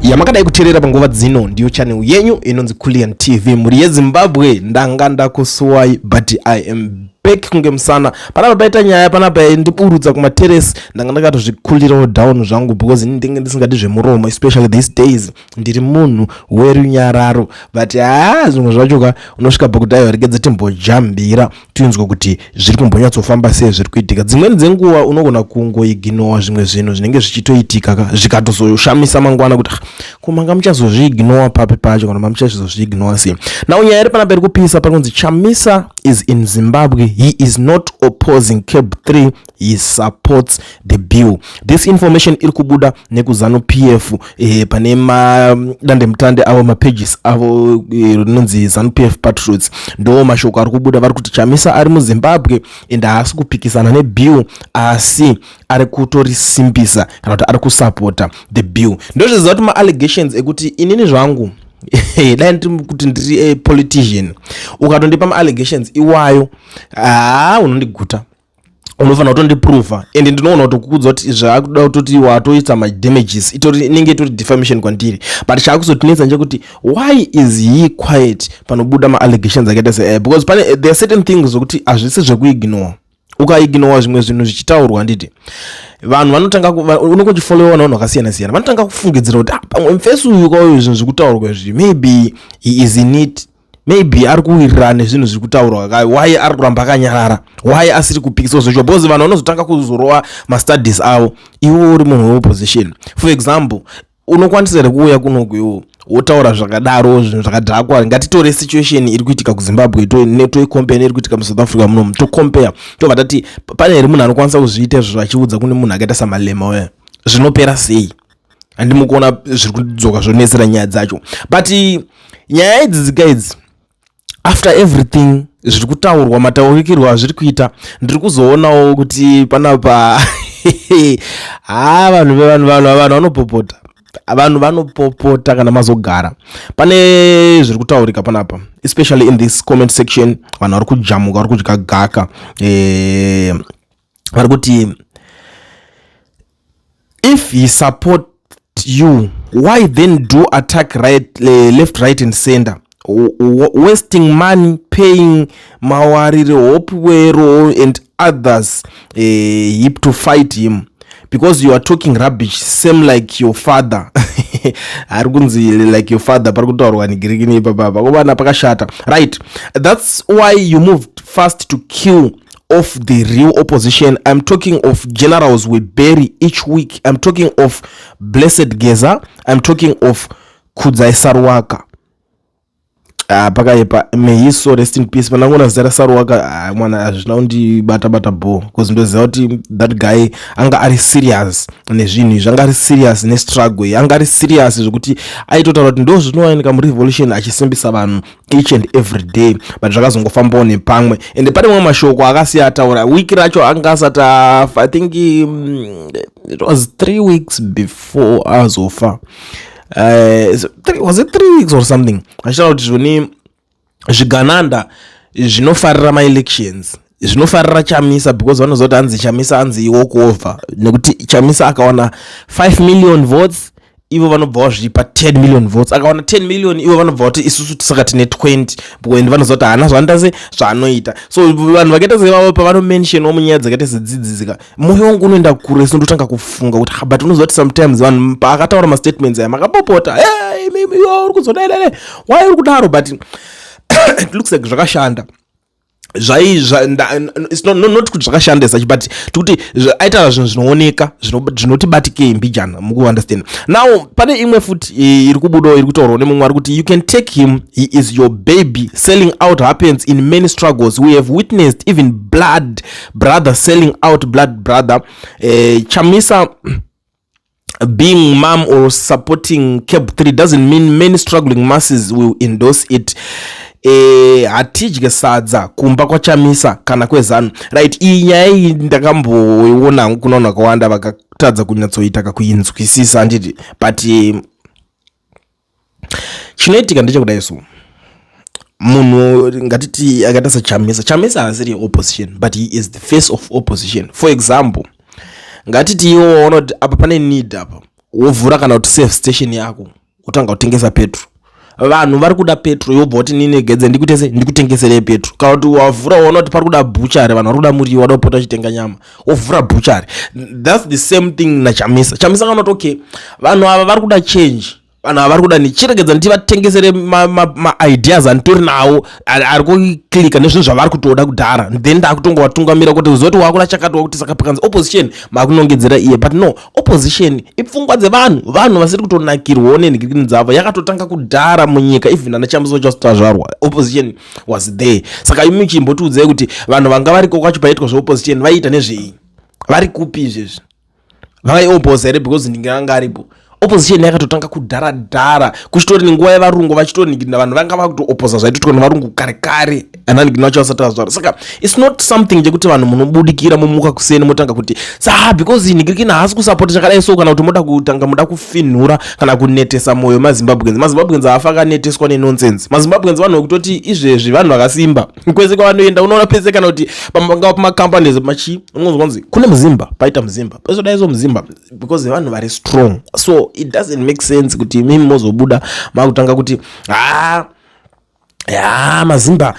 yamakadai kuteerera panguva dzino ndiyo channel yenyu inonzi Kulian TV muri yeZimbabwe ndanganda kusuwai but I am back kunge musana panapa paita nyaya panapa ndiburudza kumaterrace ndanga ndakatozvikulirawo down zvangu because ndinge ndisingadi zvemuromo especially these days ndiri munhu werunyararo but zvimwe zvacho unosvika pakudai regedze timbojambira tinzwa kuti zviri kumbonyatsofamba sei zviri kuitika dzimweni dzenguva unogona kungoignora zvimwe zvinhu zvinenge zvichitoitika zvikatozoshamisa mangwana kuti kumanga muchazozviignora papi pacho kana muchazozviignora sei now nyaya iri panapa iri kupisa pakunzi Chamisa is in Zimbabwe. He is not opposing CAB3, he supports the bill. This information iri kubuda neku Zanupf panema dande mtande avo mapages avo nonzi Zanupf patriots ndo mashoko ari kubuda vari kuti Chamisa ari muZimbabwe ende haasi kupikisana nebill asi ari kutorisimbisa kana kuti ari kusupporta the bill. Ndozviziva kuti ma-allegations ekuti inini zvangu dai kuti ndiri a politician ukatondipa ma-allegations iwayo unondiguta unofana kutondiprova ende ndinoona kuti kukudza kuti zvakuda kutoti watoita ma-damages inenge itori defamation kwandiri but chakuzotinetsa ndechekuti why is he quiet panobuda ma-allegations akaita se because there are certain things zokuti hazvisi zvekuignore ukaignora zvimwe zvinhu zvichitaurwa nditi vanhu vanotanga unokuchifollowa navanhu vakasiyana siyana vanotanga kufungidzira kuti pamwe mufesi uyu kwauyu zvinhu zvekutaurwa izvi maybe he is in it maybe ari kuwirirana nezvinhu zviri kutaurwa kai why ari kuramba akanyarara why asiri kupikisa zvacho because vanhu vanozotanga kuzorova mastudies avo iwo uri munhu weopposition. For example unokwanisira kuuya kunoku iwo wotaura zvakadaro zvinhu zvakadhakwa ngatitore situation iri kuitika kuZimbabwe toicompare iri kuitika muSouth Africa munomu tocompare tobva tati pane here munhu anokwanisa kuzviita izvo achiudza kune munhu akaita samalema uya zvinopera sei handi mukuona zviri kudzoka zvonetsera nyaya dzacho but nyaya idzi dzikaidzi after everything zviri kutaurwa mataurikirwo azviri kuita ndiri kuzoonawo kuti panapa vanhu vanopopota vanhu vanopopota kana mazogara pane zviri kutaurika panapa especially in this comment section vanhu vari kujamuka vari kudya gaka vari kuti if he support you why then do attack left right and center wasting money paying Mawarire Hopwero and others to fight him because you are talking rubbish same like your father arikunzi like your father parikutaurwa nigirikini baba kubana pakashata right. That's why you moved fast to kill off the real opposition. I'm talking of generals we bury each week. I'm talking of Blessed Geza. I'm talking of Kudzai Sarwaka. Pakaipa may he so rest in peace. Panangona zera Sarwaka mwana azvinaundi bata bo because ndoziva kuti that guy anga ari serious nezvinhu zvanga ari serious ne struggle anga ari serious zvokuti aitotaura kuti ndo zvinowanika mu revolution achisimbisa vanhu each and every day but zvakazongofambawo nepamwe ende pane mamwe mashoko akasiya ataura wiki racho anga asata I think it was 3 weeks before azofa. Was it 3 weeks or something? Achitaura kuti zvoni zvigananda zvinofarira ma-elections zvinofarira Chamisa because vanozoti hanzi Chamisa hanzi walk over nekuti Chamisa akawana 5 million votes ivo vanobva vazvipa 10 million votes akawana 10 million ivo vanobva kuti isusu tisaka tine 20 and vanozoti hana zvandaita se zvaanoita so vanhu vakaita sevavo pavanomention munyaya dzakaita sedzidzizika moyo wangu unoenda kure sinototanga kufunga kuti but unozoti sometimes vanhu paakataura mastatements aya makapopota uri kuzodai why uri kudaro but it looks like zvakashanda it's not kuti zvakashanda such but kuti aita zvinhu zvinooneka zvinotibatikei mbijana muku understand. Now pane imwe futi iri kubudawo iri kutaurwa nemumwe ari kuti you can take him, he is your baby. Selling out happens in many struggles. We have witnessed even blood brother selling out blood brother. Chamisa being mom or supporting CAB3 doesn't mean many struggling masses will endorse it. Hatidye sadza kumba kwa Chamisa kana kwezanu right. Iyi nyaya iyi ndakamboiona kunaona akawanda vakatadza kunyatsoita kakuinzwisisa handiti but chinoitika ndechekudai so munhu ngatiti akaita Chamisa haasiri opposition but he is the face of opposition. For example ngatiti iwo waona kuti apa pane need apa wovhura kana kuti safe station yako utanga kutengesa petro. Vanhu vari kuda petro yobva kuti nini gedze ndikutengesere petro. Kana kuti wavhura uona kuti pari kuda buchari, vanhu vari kuda muriwo wada kupota uchitenga nyama, wovhura buchari. That's the same thing na Chamisa. Chamisa kana kuti okay, vanhu ava vari kuda change, vanhu ava vari kuda nichiregedza ndivatengesere ma ideas anditori nawo ari kuklika nezvinhu zvavari kutoda kudhara, then ndakutongovatungamira kuti uzoti wakula chakati wakuti saka pakanzi opposition makunongedzera iye. But no, opposition ipfungwa dzevanhu, vanhu vasiri kutonakirwawo nenhikirikini dzavo, yakatotanga kudhara munyika. Even ana Chamisa chazvarwa opposition was there. Saka imi chimbotiudzei kuti vanhu vanga variko kwacho paitwa zveopposition vaiita nezvei, vari kupi izvezvi, vangaiopposa here because ndingi anga aripo. Opposition yakatotanga kudhara kuchitori nenguva yevarungu vachitoningirira vanhu vanga vakutoopposa zvaitotwa nevarungu kare ananingirira vacho vasati vazvara. Saka it's not something chekuti vanhu munobudikira momuka kuseni motanga kuti because nhikirikini haasi kusapota chakadai so, kana kuti moda kutanga muda kufinhura kana kunetesa mwoyo mazimbabwenzi hafa akaneteswa nenonsense. Mazimbabwenzi vanhu vekutoti izvezvi vanhu vakasimba kwese kwavanoenda unoona pese kana kuti pamangava pamacompanies unonzwanzi kune muzimba paita muzimba pesodaiso muzimba because vanhu vari strong. So it doesn't make sense kuti mimi mozobuda makutanga kuti mazimba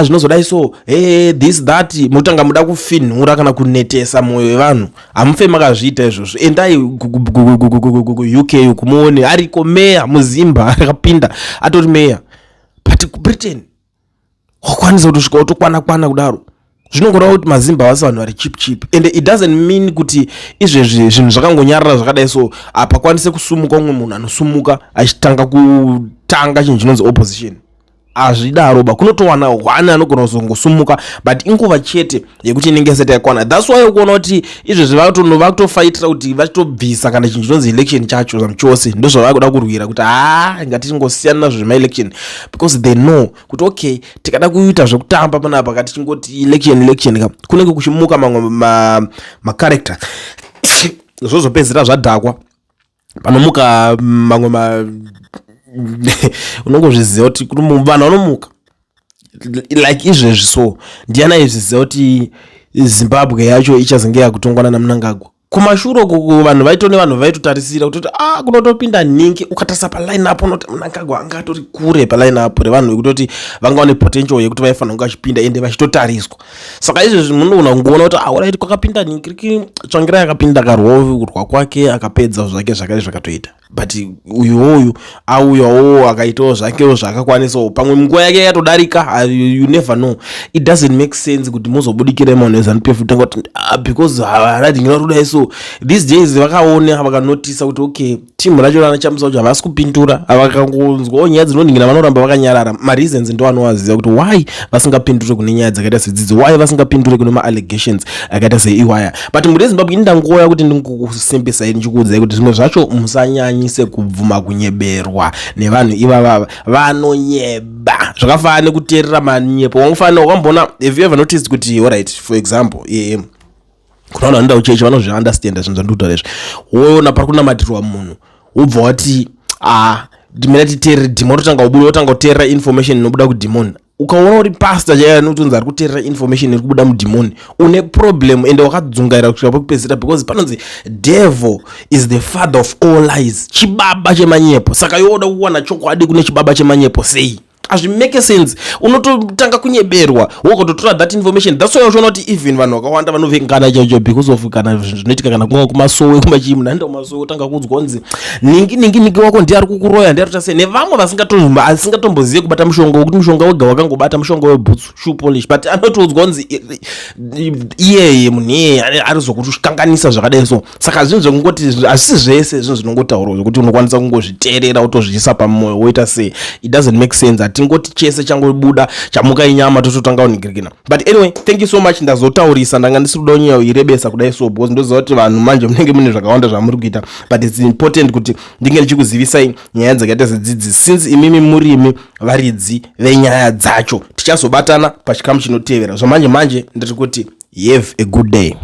zvinozodai so this that mutanga muda kufinhura kana kunetesa mwoyo wevanhu. Hamufe makazviita izvozvo. Endai UK kumuone ariko meya muzimba akapinda atori meya, but kubritain wakwanisa kutosvika utokwana kudaro. Zvinongoreva kuti mazimba vasi vanhu vari cheap and it doesn't mean kuti izvezvi zvinhu zvakangonyarara zvakadai so apakwanise kusumuka umwe munhu anosumuka achitanga kutanga chinhu chinonzi opposition. Azvidaroba, kunotowana hwana anogona kuzongosumuka but inguva chete yekuti inenge isati yakwana. That's why ukuona kuti izvezvi vakutofaitira kuti vachitobvisa kana chinhu chinonzi election chacho zvamuchose ndozvavakuda kurwira kuti ngatingosiyana nazvo zvemaelection because they know kuti okay tikada kuita zvekutamba panapa kati chingoti election kunenge kuchimuka mamwe macharacter zvozopedzera zvadhakwa panomuka mamwe unongozviziva kuti vanhu vanomuka like izvezvi. So ndiana izviziva kuti Zimbabwe yacho ichazenge yakutongwana naMnangagwa. Kumashure uko vanhu vaitone vanhu vaitotarisira kuti kunotopinda ningi ukatasa pa line up unoti Mnangagwa angatori kure pa line up revanhu vekutoti vanga vane potential yekuti vaifana kunga chipinda ende vachitotariswa. Saka izvezvi munogona kuona kuti alright kwakapinda ningi tsvangira yakapinda karwa kwake akapedza zvake zvakatoita. But uyu auyawo akaitawo zvakewo zvakakwanisawo pamwe munguva yake yatodarika. You never know. It doesn't make sense kuti muzobudikire munhu weZanupf utanga kuti because haradingira kudai so. These days vakaona vakanotisa kuti okay timu racho rana Chamisa kuti havasi kupindura, vakangonzwawo nyaya dzinoningina vanoramba vakanyarara. Mareasons ndo anowaziva kuti why vasingapindure kune nyaya dzakaita sedzidzo, why vasingapindure kune ma-allegations akaita seiwaya. But muri Zimbabwe indangoya kuti ndingokusembesa ndichikuudzai kuti zvimwe zvacho musanyanyise kubvuma kunyeberwa nevanhu ivava vanonyeba zvakafanana nekuteerera manyepo. Wangofanira ukamboona, have you ever noticed kuti alright for example kuna vanhu vanoenda kuchechi vanozviunderstanda zvinhu zvandikutaura izvi. Woona pari kunamatirwa munhu wobva wati ndimira titeerere dhimoni, otanga kuteerera information inobuda kudhimoni. Ukaona uri pastor chaiye anotonzi ari kuteerera information iri kubuda mudhimoni, une problem ende wakadzungaira kusvika pakupedzisira because panonzi devil is the father of all lies, chibaba chemanyepo. Saka yoda kuwana chokwadi kune chibaba chemanyepo sei? Azvimake sense. Unototanga kunyeberwa wokototora that information. That's why unoona kuti even vanhu vakawanda vanovhengana chaicho because of kana zvinoitika kana kumwe kumasowe kumachimu nando masowe utanga kunzwa ningi wako ndiye ari kukuroya ndiye ari sei nevamwe vasingatombozive kubata mushonga wekuti mushonga wega wakangobata mushonga weboots shoe polish but anotodzwa kunzi iyeye munhu iyeye ari zokukanganisa zvakadai so. Saka zvinhu zvekungoti hazvisi zvese zvinhu zvinongotaurwa zvokuti unokwanisa kungozviteerera utozviisa pamoyo woita sei. It doesn't make sense. Tingoti chese changobuda chamuka inyama tototanga kuningirikina. But anyway, thank you so much. Ndazotaurisa ndanga ndisiri kuda kunyanya irebesa kudai so because ndoziva kuti vanhu manje munenge mune zvakawanda zvamuri kuita, but it's important kuti ndinge ndichikuzivisai nyaya dzakaita sedzidzi since imimi murimi varidzi venyaya dzacho. Tichazobatana pachikamu chinotevera. Zvamanje ndiri kuti have a good day.